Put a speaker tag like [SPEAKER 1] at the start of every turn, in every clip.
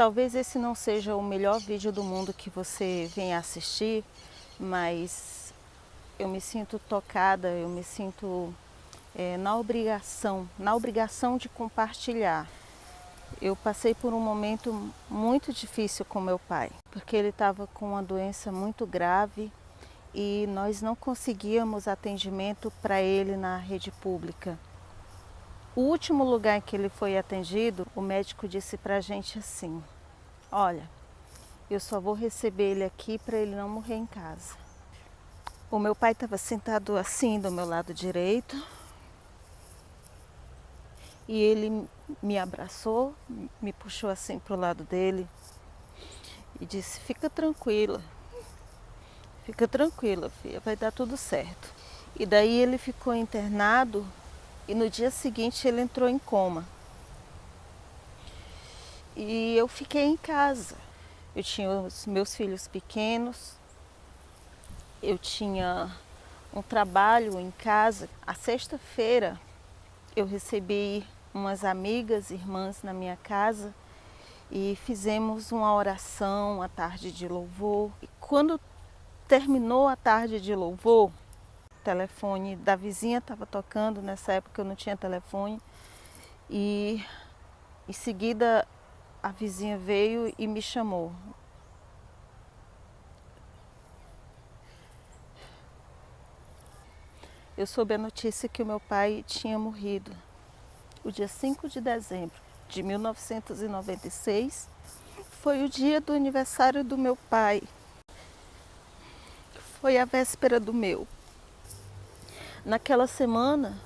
[SPEAKER 1] Talvez esse não seja o melhor vídeo do mundo que você venha assistir, mas eu me sinto tocada, eu me sinto na obrigação de compartilhar. Eu passei por um momento muito difícil com meu pai, porque ele estava com uma doença muito grave e nós não conseguíamos atendimento para ele na rede pública. O último lugar em que ele foi atendido, o médico disse para a gente assim: olha, eu só vou receber ele aqui para ele não morrer em casa. O meu pai estava sentado assim do meu lado direito e ele me abraçou, me puxou assim para o lado dele e disse: fica tranquila, filha, vai dar tudo certo. E daí ele ficou internado e no dia seguinte ele entrou em coma. E eu fiquei em casa. Eu tinha os meus filhos pequenos, eu tinha um trabalho em casa. A sexta-feira eu recebi umas amigas, irmãs na minha casa e fizemos uma oração, a tarde de louvor. E quando terminou a tarde de louvor, o telefone da vizinha estava tocando. Nessa época eu não tinha telefone e em seguida a vizinha veio e me chamou. Eu soube a notícia que o meu pai tinha morrido. O dia 5 de dezembro de 1996 foi o dia do aniversário do meu pai. Foi a véspera do meu. Naquela semana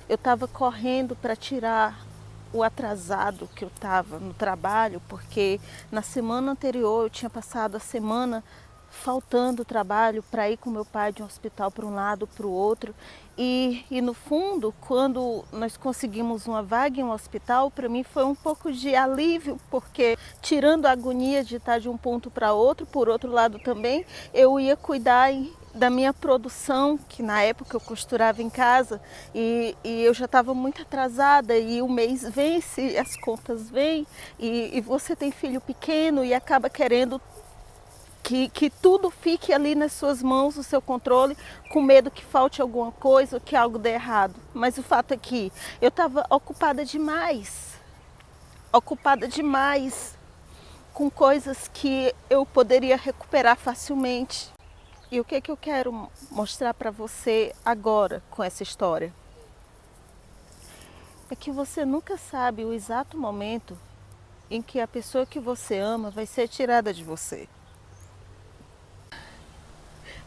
[SPEAKER 1] eu estava correndo para tirar o atrasado que eu estava no trabalho, porque na semana anterior eu tinha passado a semana faltando trabalho para ir com meu pai de um hospital para um lado, para o outro. E no fundo, quando nós conseguimos uma vaga em um hospital, para mim foi um pouco de alívio, porque tirando a agonia de estar de um ponto para outro, por outro lado também, eu ia cuidar da minha produção, que na época eu costurava em casa, e eu já estava muito atrasada, e o mês vence, as contas vêm, e você tem filho pequeno e acaba querendo que tudo fique ali nas suas mãos, no seu controle, com medo que falte alguma coisa ou que algo dê errado. Mas o fato é que eu estava ocupada demais com coisas que eu poderia recuperar facilmente. E o que é que eu quero mostrar para você agora com essa história? É que você nunca sabe o exato momento em que a pessoa que você ama vai ser tirada de você.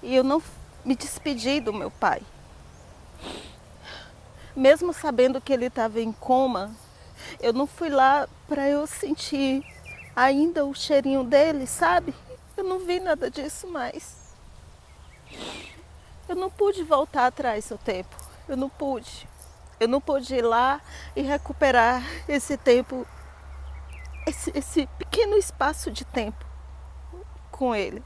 [SPEAKER 1] E eu não me despedi do meu pai. Mesmo sabendo que ele estava em coma, eu não fui lá para eu sentir ainda o cheirinho dele, sabe? Eu não vi nada disso mais. Eu não pude voltar atrás no tempo. Eu não pude. Eu não pude ir lá e recuperar esse tempo, esse pequeno espaço de tempo com ele.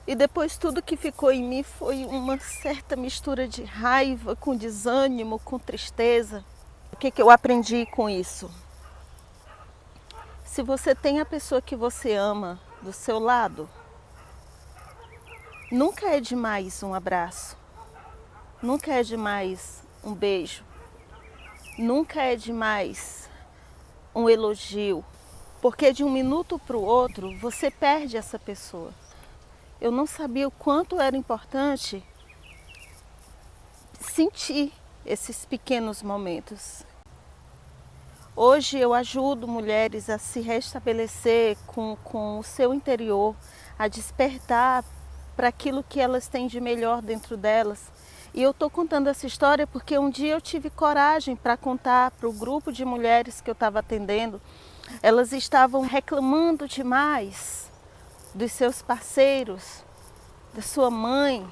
[SPEAKER 1] E depois tudo que ficou em mim foi uma certa mistura de raiva, com desânimo, com tristeza. O que eu aprendi com isso? Se você tem a pessoa que você ama do seu lado, nunca é demais um abraço, nunca é demais um beijo, nunca é demais um elogio, porque de um minuto para o outro você perde essa pessoa. Eu não sabia o quanto era importante sentir esses pequenos momentos. Hoje eu ajudo mulheres a se restabelecer com o seu interior, a despertar para aquilo que elas têm de melhor dentro delas. E eu estou contando essa história porque um dia eu tive coragem para contar para o grupo de mulheres que eu estava atendendo. Elas estavam reclamando demais dos seus parceiros, da sua mãe,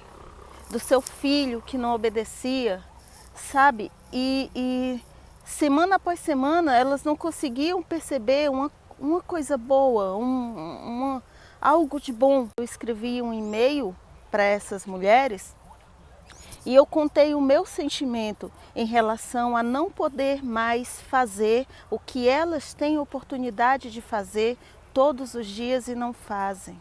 [SPEAKER 1] do seu filho que não obedecia, sabe? E semana após semana elas não conseguiam perceber uma coisa boa, algo de bom. Eu escrevi um e-mail para essas mulheres E eu contei o meu sentimento em relação a não poder mais fazer o que elas têm oportunidade de fazer todos os dias e não fazem.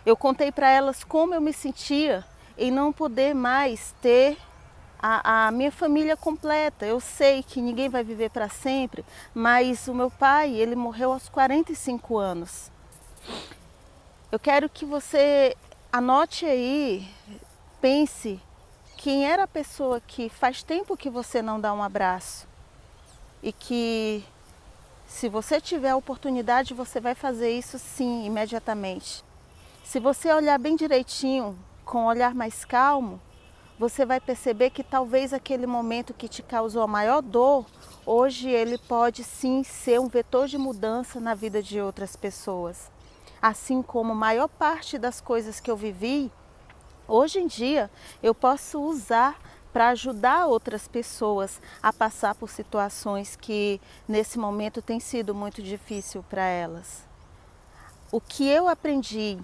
[SPEAKER 1] Eu contei para elas como eu me sentia em não poder mais ter a minha família completa. Eu sei que ninguém vai viver para sempre, mas o meu pai, ele morreu aos 45 anos. Eu quero que você anote aí, pense quem era a pessoa que faz tempo que você não dá um abraço e que, se você tiver a oportunidade, você vai fazer isso sim, imediatamente. Se você olhar bem direitinho, com um olhar mais calmo, você vai perceber que talvez aquele momento que te causou a maior dor, hoje ele pode sim ser um vetor de mudança na vida de outras pessoas. Assim como a maior parte das coisas que eu vivi, hoje em dia eu posso usar para ajudar outras pessoas a passar por situações que nesse momento tem sido muito difícil para elas. O que eu aprendi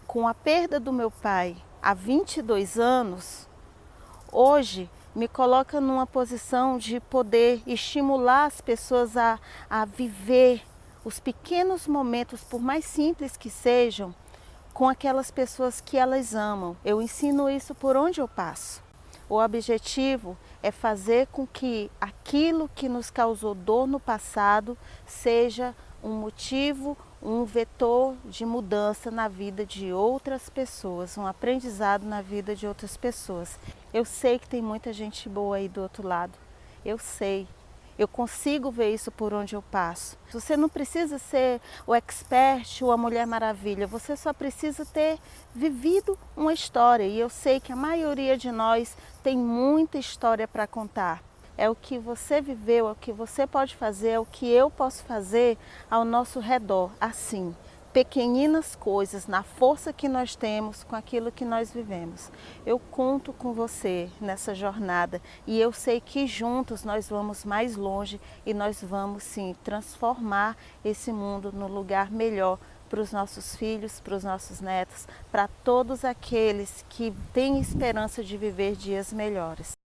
[SPEAKER 1] com a perda do meu pai há 22 anos, hoje me coloca numa posição de poder estimular as pessoas a viver os pequenos momentos, por mais simples que sejam, com aquelas pessoas que elas amam. Eu ensino isso por onde eu passo. O objetivo é fazer com que aquilo que nos causou dor no passado seja um motivo, um vetor de mudança na vida de outras pessoas, um aprendizado na vida de outras pessoas. Eu sei que tem muita gente boa aí do outro lado, eu sei. Eu consigo ver isso por onde eu passo. Você não precisa ser o expert ou a Mulher Maravilha, você só precisa ter vivido uma história. E eu sei que a maioria de nós tem muita história para contar. É o que você viveu, é o que você pode fazer, é o que eu posso fazer ao nosso redor, assim. Pequeninas coisas, na força que nós temos com aquilo que nós vivemos. Eu conto com você nessa jornada e eu sei que juntos nós vamos mais longe e nós vamos sim transformar esse mundo num lugar melhor para os nossos filhos, para os nossos netos, para todos aqueles que têm esperança de viver dias melhores.